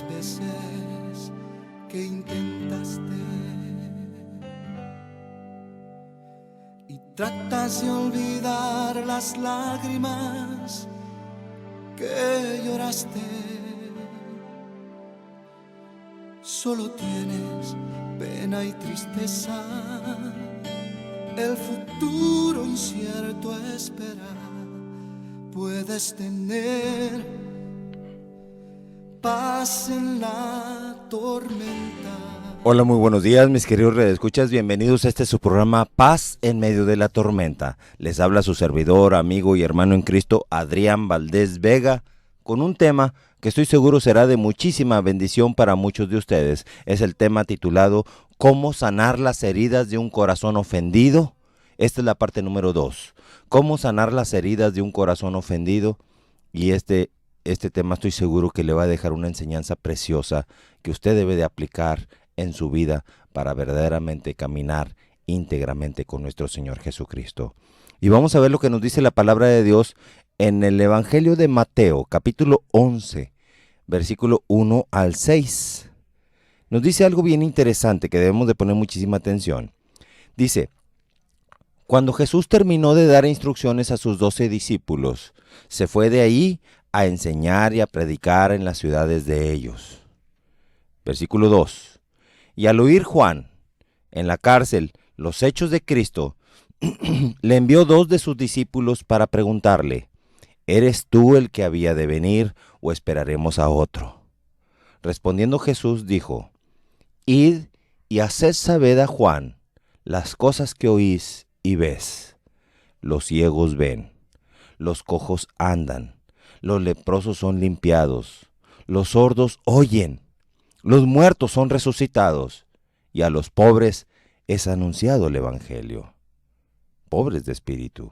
las veces que intentaste y tratas de olvidar las lágrimas que lloraste. Solo tienes pena y tristeza, el futuro incierto espera. Puedes tener paz en la tormenta. Hola, muy buenos días, mis queridos redescuchas. Bienvenidos a este su programa Paz en medio de la tormenta. Les habla su servidor, amigo y hermano en Cristo, Adrián Valdés Vega, con un tema que estoy seguro será de muchísima bendición para muchos de ustedes. Es el tema titulado ¿Cómo sanar las heridas de un corazón ofendido? Esta es la parte número 2. ¿Cómo sanar las heridas de un corazón ofendido? Y este tema estoy seguro que le va a dejar una enseñanza preciosa que usted debe de aplicar en su vida para verdaderamente caminar íntegramente con nuestro Señor Jesucristo. Y vamos a ver lo que nos dice la palabra de Dios en el Evangelio de Mateo, capítulo 11, versículo 1 al 6. Nos dice algo bien interesante que debemos de poner muchísima atención. Dice: cuando Jesús terminó de dar instrucciones a sus 12 discípulos, se fue de ahí a enseñar y a predicar en las ciudades de ellos. Versículo 2. Y al oír Juan en la cárcel los hechos de Cristo, le envió 2 de sus discípulos para preguntarle: ¿eres tú el que había de venir o esperaremos a otro? Respondiendo Jesús dijo: id y haced saber a Juan las cosas que oís y ves. Los ciegos ven, los cojos andan, los leprosos son limpiados, los sordos oyen, los muertos son resucitados, y a los pobres es anunciado el Evangelio. Pobres de espíritu.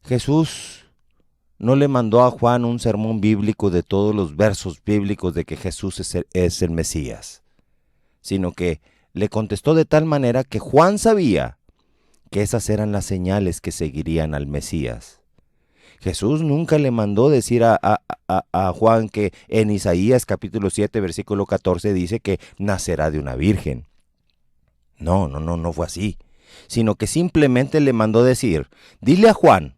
Jesús no le mandó a Juan un sermón bíblico de todos los versos bíblicos de que Jesús es el Mesías, sino que le contestó de tal manera que Juan sabía que esas eran las señales que seguirían al Mesías. Jesús nunca le mandó decir a Juan que en Isaías capítulo 7 versículo 14 dice que nacerá de una virgen. No fue así, sino que simplemente le mandó decir: dile a Juan,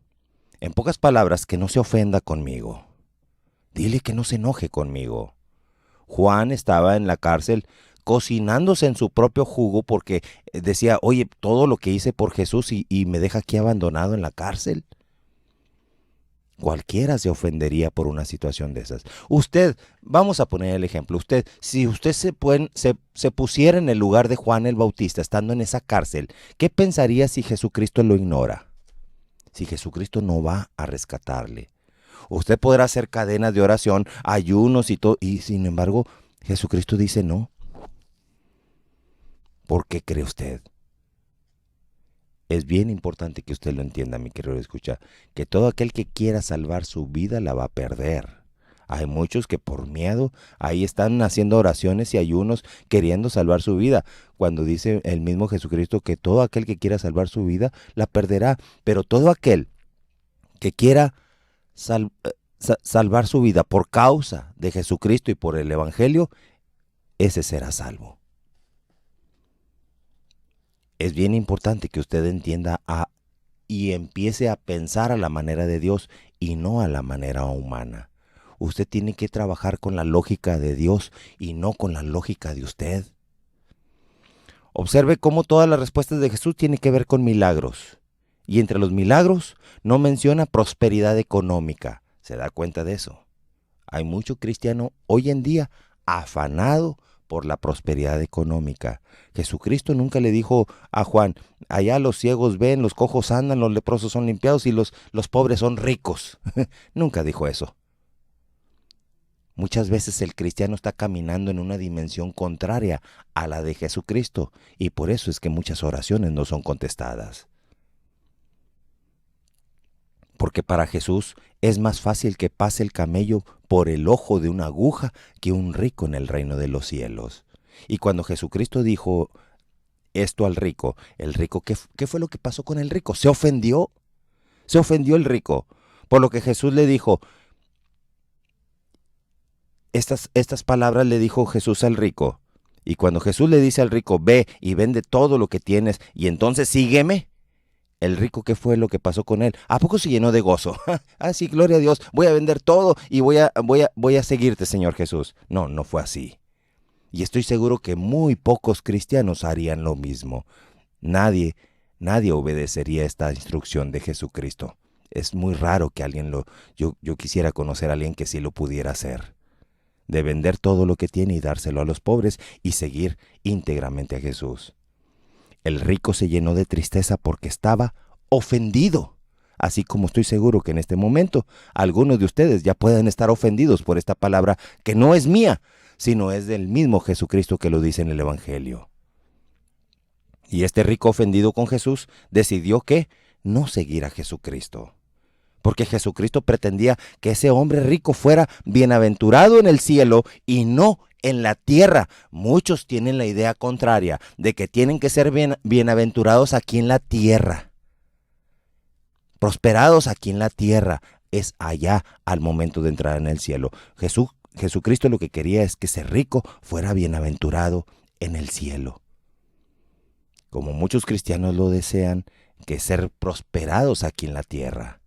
en pocas palabras, que no se ofenda conmigo. Dile que no se enoje conmigo. Juan estaba en la cárcel cocinándose en su propio jugo porque decía: oye, todo lo que hice por Jesús y me deja aquí abandonado en la cárcel. Cualquiera se ofendería por una situación de esas. Usted, vamos a poner el ejemplo, si usted se pusiera en el lugar de Juan el Bautista estando en esa cárcel, ¿qué pensaría si Jesucristo lo ignora? Si Jesucristo no va a rescatarle. Usted podrá hacer cadenas de oración, ayunos y todo, y sin embargo Jesucristo dice no. ¿Por qué cree usted? Es bien importante que usted lo entienda, mi querido escucha, que todo aquel que quiera salvar su vida la va a perder. Hay muchos que por miedo ahí están haciendo oraciones y ayunos queriendo salvar su vida, cuando dice el mismo Jesucristo que todo aquel que quiera salvar su vida la perderá, pero todo aquel que quiera salvar su vida por causa de Jesucristo y por el Evangelio, ese será salvo. Es bien importante que usted entienda y empiece a pensar a la manera de Dios y no a la manera humana. Usted tiene que trabajar con la lógica de Dios y no con la lógica de usted. Observe cómo todas las respuestas de Jesús tienen que ver con milagros. Y entre los milagros no menciona prosperidad económica. ¿Se da cuenta de eso? Hay mucho cristiano hoy en día afanado por la prosperidad económica. Jesucristo nunca le dijo a Juan: allá los ciegos ven, los cojos andan, los leprosos son limpiados y los pobres son ricos. Nunca dijo eso. Muchas veces el cristiano está caminando en una dimensión contraria a la de Jesucristo y por eso es que muchas oraciones no son contestadas. Porque para Jesús es más fácil que pase el camello por el ojo de una aguja que un rico en el reino de los cielos. Y cuando Jesucristo dijo esto al rico, ¿qué fue lo que pasó con el rico? Se ofendió el rico, por lo que Jesús le dijo: Estas palabras le dijo Jesús al rico. Y cuando Jesús le dice al rico, ve y vende todo lo que tienes y entonces sígueme, el rico, ¿qué fue lo que pasó con él? ¿A poco se llenó de gozo? Ah, sí, gloria a Dios, voy a vender todo y voy a seguirte, Señor Jesús. No, no fue así. Y estoy seguro que muy pocos cristianos harían lo mismo. Nadie obedecería esta instrucción de Jesucristo. Es muy raro que yo quisiera conocer a alguien que sí lo pudiera hacer. De vender todo lo que tiene y dárselo a los pobres y seguir íntegramente a Jesús. El rico se llenó de tristeza porque estaba ofendido. Así como estoy seguro que en este momento algunos de ustedes ya pueden estar ofendidos por esta palabra que no es mía, sino es del mismo Jesucristo que lo dice en el Evangelio. Y este rico ofendido con Jesús decidió que no seguir a Jesucristo. Porque Jesucristo pretendía que ese hombre rico fuera bienaventurado en el cielo y no en la tierra. Muchos tienen la idea contraria de que tienen que ser bienaventurados aquí en la tierra. Prosperados aquí en la tierra, es allá al momento de entrar en el cielo. Jesucristo lo que quería es que ese rico fuera bienaventurado en el cielo. Como muchos cristianos lo desean, que ser prosperados aquí en la tierra.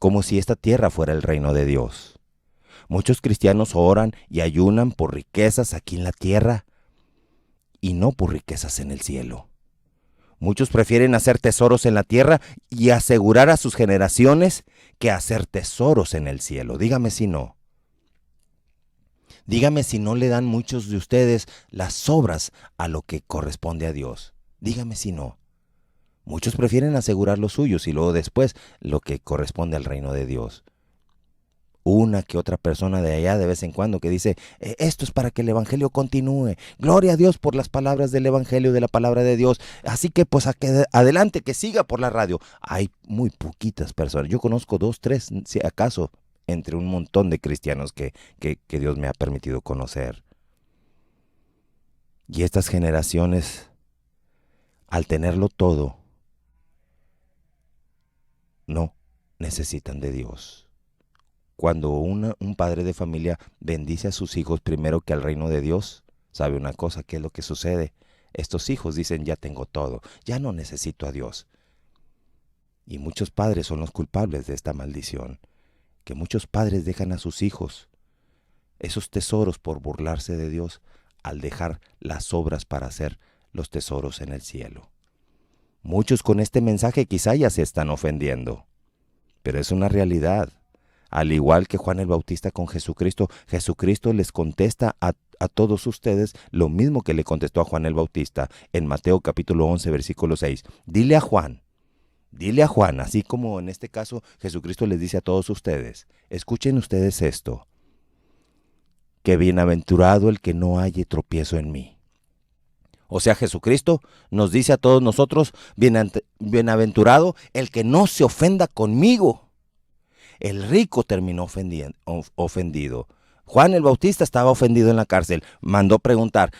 Como si esta tierra fuera el reino de Dios. Muchos cristianos oran y ayunan por riquezas aquí en la tierra y no por riquezas en el cielo. Muchos prefieren hacer tesoros en la tierra y asegurar a sus generaciones que hacer tesoros en el cielo. Dígame si no. Dígame si no le dan muchos de ustedes las obras a lo que corresponde a Dios. Dígame si no. Muchos prefieren asegurar los suyos y luego después lo que corresponde al reino de Dios. Una que otra persona de allá de vez en cuando que dice, esto es para que el evangelio continúe. Gloria a Dios por las palabras del evangelio, de la palabra de Dios. Así que pues adelante, que siga por la radio. Hay muy poquitas personas. Yo conozco 2, 3, si acaso, entre un montón de cristianos que Dios me ha permitido conocer. Y estas generaciones, al tenerlo todo, no necesitan de Dios. Cuando un padre de familia bendice a sus hijos primero que al reino de Dios, ¿sabe una cosa? ¿Qué es lo que sucede? Estos hijos dicen, ya tengo todo, ya no necesito a Dios. Y muchos padres son los culpables de esta maldición, que muchos padres dejan a sus hijos esos tesoros por burlarse de Dios al dejar las obras para hacer los tesoros en el cielo. Muchos con este mensaje quizá ya se están ofendiendo, pero es una realidad. Al igual que Juan el Bautista con Jesucristo, Jesucristo les contesta a todos ustedes lo mismo que le contestó a Juan el Bautista en Mateo capítulo 11, versículo 6. Dile a Juan, así como en este caso Jesucristo les dice a todos ustedes, escuchen ustedes esto, que bienaventurado el que no halle tropiezo en mí. O sea, Jesucristo nos dice a todos nosotros, bienaventurado el que no se ofenda conmigo. El rico terminó ofendido. Juan el Bautista estaba ofendido en la cárcel. Mandó preguntar,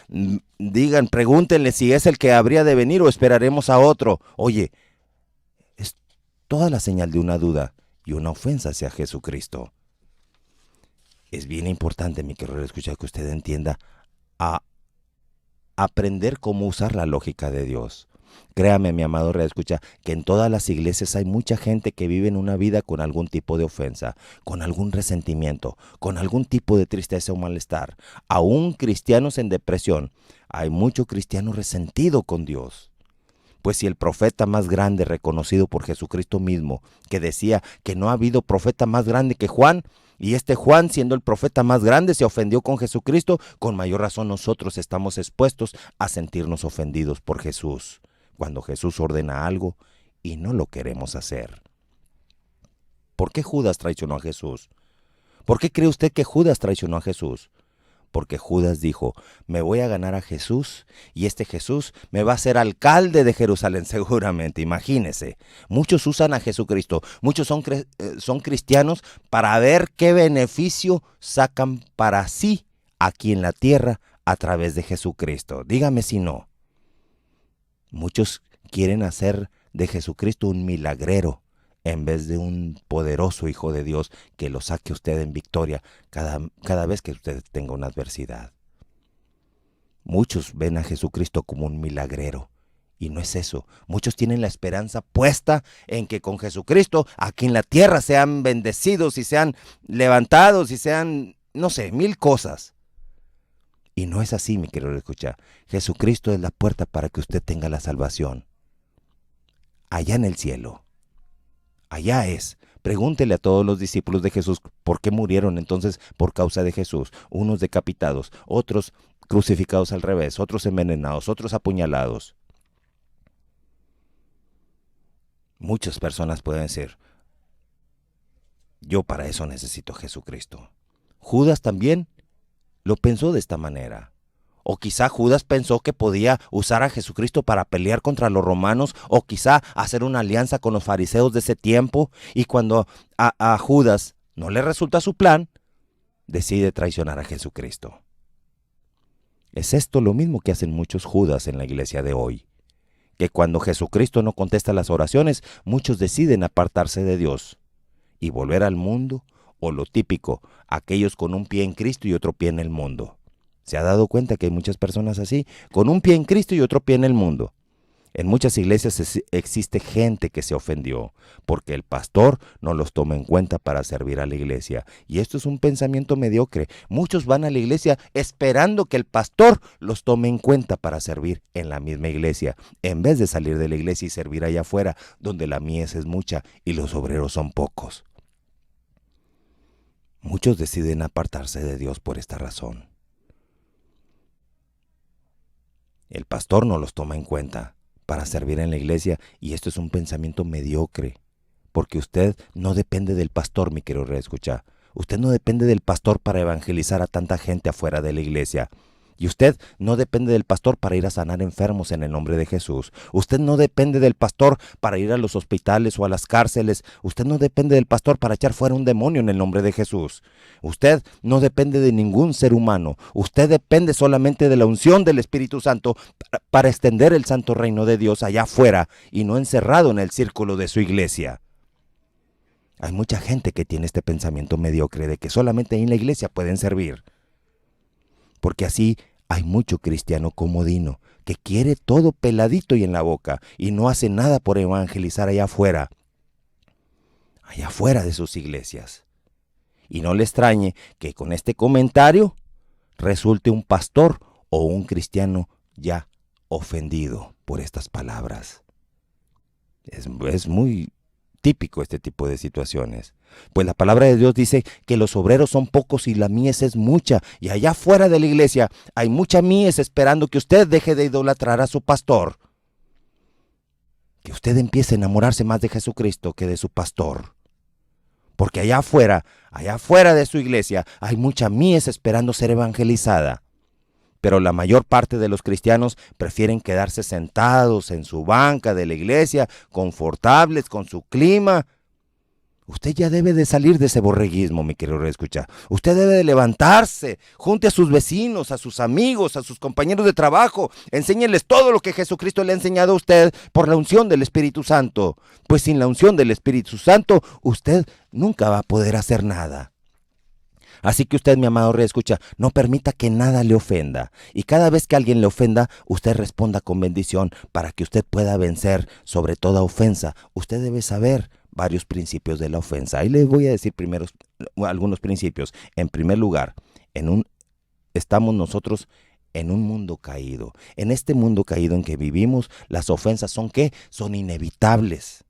pregúntenle si es el que habría de venir o esperaremos a otro. Oye, es toda la señal de una duda y una ofensa hacia Jesucristo. Es bien importante, mi querido escuchar, que usted entienda a aprender cómo usar la lógica de Dios. Créame, mi amado redescucha, que en todas las iglesias hay mucha gente que vive en una vida con algún tipo de ofensa, con algún resentimiento, con algún tipo de tristeza o malestar. Aún cristianos en depresión. Hay mucho cristiano resentido con Dios. Pues si el profeta más grande reconocido por Jesucristo mismo, que decía que no ha habido profeta más grande que Juan, y este Juan, siendo el profeta más grande, se ofendió con Jesucristo, con mayor razón nosotros estamos expuestos a sentirnos ofendidos por Jesús, cuando Jesús ordena algo y no lo queremos hacer. ¿Por qué Judas traicionó a Jesús? ¿Por qué cree usted que Judas traicionó a Jesús? Porque Judas dijo, me voy a ganar a Jesús y este Jesús me va a ser alcalde de Jerusalén seguramente, imagínese. Muchos usan a Jesucristo, muchos son cristianos para ver qué beneficio sacan para sí aquí en la tierra a través de Jesucristo. Dígame si no. Muchos quieren hacer de Jesucristo un milagrero en vez de un poderoso Hijo de Dios que lo saque usted en victoria cada vez que usted tenga una adversidad. Muchos ven a Jesucristo como un milagrero, y no es eso. Muchos tienen la esperanza puesta en que con Jesucristo aquí en la tierra sean bendecidos y sean levantados y sean, no sé, mil cosas. Y no es así, mi querido escucha. Jesucristo es la puerta para que usted tenga la salvación. Allá en el cielo. Allá es. Pregúntele a todos los discípulos de Jesús por qué murieron entonces por causa de Jesús. Unos decapitados, otros crucificados al revés, otros envenenados, otros apuñalados. Muchas personas pueden decir, yo para eso necesito a Jesucristo. Judas también lo pensó de esta manera. O quizá Judas pensó que podía usar a Jesucristo para pelear contra los romanos, o quizá hacer una alianza con los fariseos de ese tiempo, y cuando a Judas no le resulta su plan, decide traicionar a Jesucristo. Es esto lo mismo que hacen muchos Judas en la iglesia de hoy, que cuando Jesucristo no contesta las oraciones, muchos deciden apartarse de Dios y volver al mundo, o lo típico, aquellos con un pie en Cristo y otro pie en el mundo. ¿Se ha dado cuenta que hay muchas personas así, con un pie en Cristo y otro pie en el mundo? En muchas iglesias existe gente que se ofendió porque el pastor no los toma en cuenta para servir a la iglesia. Y esto es un pensamiento mediocre. Muchos van a la iglesia esperando que el pastor los tome en cuenta para servir en la misma iglesia, en vez de salir de la iglesia y servir allá afuera, donde la mies es mucha y los obreros son pocos. Muchos deciden apartarse de Dios por esta razón. El pastor no los toma en cuenta para servir en la iglesia, y esto es un pensamiento mediocre, porque usted no depende del pastor, mi querido reescucha. Usted no depende del pastor para evangelizar a tanta gente afuera de la iglesia. Y usted no depende del pastor para ir a sanar enfermos en el nombre de Jesús. Usted no depende del pastor para ir a los hospitales o a las cárceles. Usted no depende del pastor para echar fuera un demonio en el nombre de Jesús. Usted no depende de ningún ser humano. Usted depende solamente de la unción del Espíritu Santo para extender el santo reino de Dios allá afuera y no encerrado en el círculo de su iglesia. Hay mucha gente que tiene este pensamiento mediocre de que solamente en la iglesia pueden servir. Porque así hay mucho cristiano comodino que quiere todo peladito y en la boca y no hace nada por evangelizar allá afuera de sus iglesias. Y no le extrañe que con este comentario resulte un pastor o un cristiano ya ofendido por estas palabras. Es muy típico este tipo de situaciones. Pues la palabra de Dios dice que los obreros son pocos y la mies es mucha. Y allá afuera de la iglesia hay mucha mies esperando que usted deje de idolatrar a su pastor. Que usted empiece a enamorarse más de Jesucristo que de su pastor. Porque allá afuera de su iglesia hay mucha mies esperando ser evangelizada. Pero la mayor parte de los cristianos prefieren quedarse sentados en su banca de la iglesia, confortables con su clima. Usted ya debe de salir de ese borreguismo, mi querido reescucha. Usted debe de levantarse, junte a sus vecinos, a sus amigos, a sus compañeros de trabajo. Enséñeles todo lo que Jesucristo le ha enseñado a usted por la unción del Espíritu Santo. Pues sin la unción del Espíritu Santo, usted nunca va a poder hacer nada. Así que usted, mi amado reescucha, no permita que nada le ofenda. Y cada vez que alguien le ofenda, usted responda con bendición para que usted pueda vencer sobre toda ofensa. Usted debe saber varios principios de la ofensa. Ahí les voy a decir primero algunos principios. En primer lugar, estamos nosotros en un mundo caído. En este mundo caído en que vivimos, las ofensas ¿son qué? Son inevitables.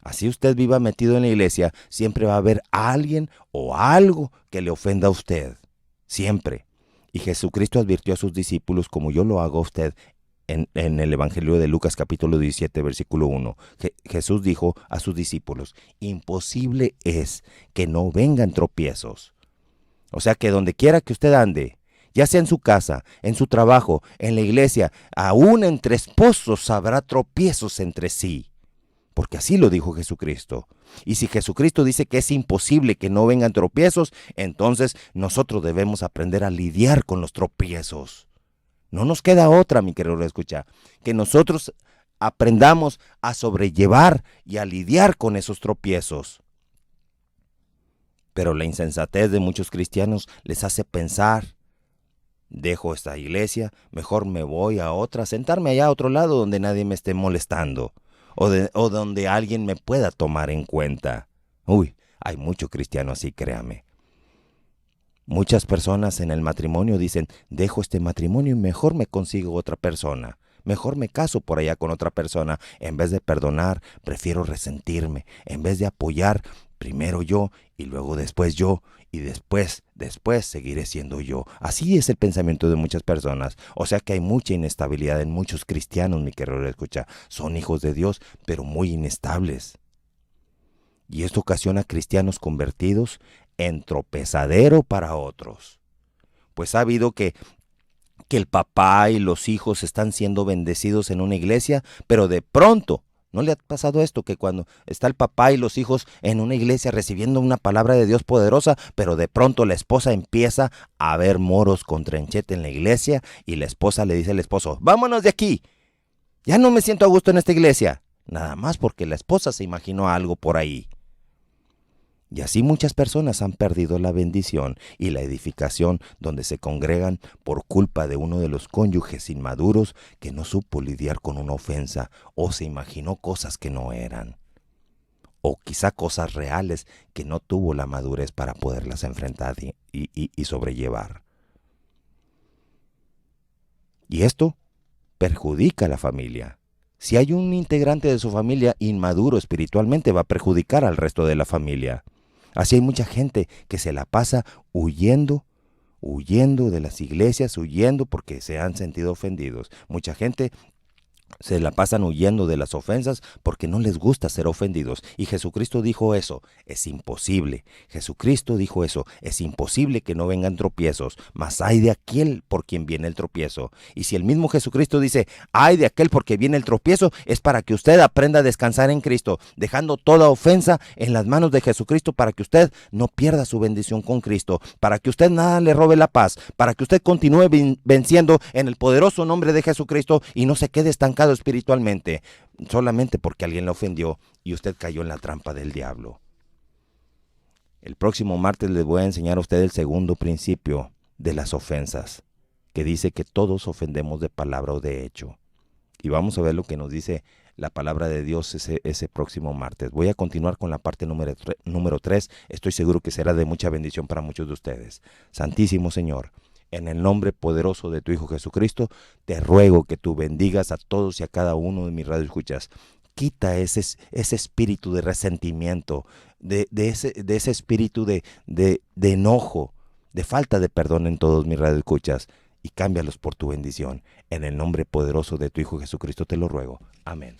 Así usted viva metido en la iglesia, siempre va a haber alguien o algo que le ofenda a usted. Siempre. Y Jesucristo advirtió a sus discípulos, como yo lo hago a usted, en el Evangelio de Lucas capítulo 17, versículo 1. Jesús dijo a sus discípulos, imposible es que no vengan tropiezos. O sea que donde quiera que usted ande, ya sea en su casa, en su trabajo, en la iglesia, aún entre esposos habrá tropiezos entre sí. Porque así lo dijo Jesucristo. Y si Jesucristo dice que es imposible que no vengan tropiezos, entonces nosotros debemos aprender a lidiar con los tropiezos. No nos queda otra, mi querido escucha, que nosotros aprendamos a sobrellevar y a lidiar con esos tropiezos. Pero la insensatez de muchos cristianos les hace pensar: dejo esta iglesia, mejor me voy a otra, sentarme allá a otro lado donde nadie me esté molestando, o donde alguien me pueda tomar en cuenta. Uy, hay mucho cristiano así, créame. Muchas personas en el matrimonio dicen: dejo este matrimonio y mejor me consigo otra persona. Mejor me caso por allá con otra persona. En vez de perdonar, prefiero resentirme. En vez de apoyar, primero yo y luego después yo. Y después seguiré siendo yo. Así es el pensamiento de muchas personas. O sea que hay mucha inestabilidad en muchos cristianos, mi querido escucha. Son hijos de Dios, pero muy inestables. Y esto ocasiona a cristianos convertidos en tropezadero para otros. Pues ha habido que el papá y los hijos están siendo bendecidos en una iglesia, pero de pronto, ¿no le ha pasado esto? Que cuando está el papá y los hijos en una iglesia recibiendo una palabra de Dios poderosa, pero de pronto la esposa empieza a ver moros con trenchete en la iglesia y la esposa le dice al esposo: vámonos de aquí, ya no me siento a gusto en esta iglesia. Nada más porque la esposa se imaginó algo por ahí. Y así muchas personas han perdido la bendición y la edificación donde se congregan por culpa de uno de los cónyuges inmaduros que no supo lidiar con una ofensa o se imaginó cosas que no eran. O quizá cosas reales que no tuvo la madurez para poderlas enfrentar y sobrellevar. Y esto perjudica a la familia. Si hay un integrante de su familia inmaduro espiritualmente, va a perjudicar al resto de la familia. Así hay mucha gente que se la pasa huyendo de las iglesias, huyendo porque se han sentido ofendidos. Mucha gente se la pasan huyendo de las ofensas porque no les gusta ser ofendidos. Y Jesucristo dijo eso: es imposible. Jesucristo dijo eso: es imposible que no vengan tropiezos, mas ay de aquel por quien viene el tropiezo. Y si el mismo Jesucristo dice: ay de aquel por quien viene el tropiezo, es para que usted aprenda a descansar en Cristo, dejando toda ofensa en las manos de Jesucristo, para que usted no pierda su bendición con Cristo, para que usted nada le robe la paz, para que usted continúe venciendo en el poderoso nombre de Jesucristo y no se quede estancado espiritualmente, solamente porque alguien le ofendió y usted cayó en la trampa del diablo. El próximo martes les voy a enseñar a usted el segundo principio de las ofensas, que dice que todos ofendemos de palabra o de hecho. Y vamos a ver lo que nos dice la palabra de Dios ese próximo martes. Voy a continuar con la parte número 3. Estoy seguro que será de mucha bendición para muchos de ustedes. Santísimo Señor, en el nombre poderoso de tu Hijo Jesucristo, te ruego que tú bendigas a todos y a cada uno de mis radioescuchas. Quita ese espíritu de resentimiento, de ese espíritu de enojo, de falta de perdón en todos mis radioescuchas, y cámbialos por tu bendición. En el nombre poderoso de tu Hijo Jesucristo te lo ruego. Amén.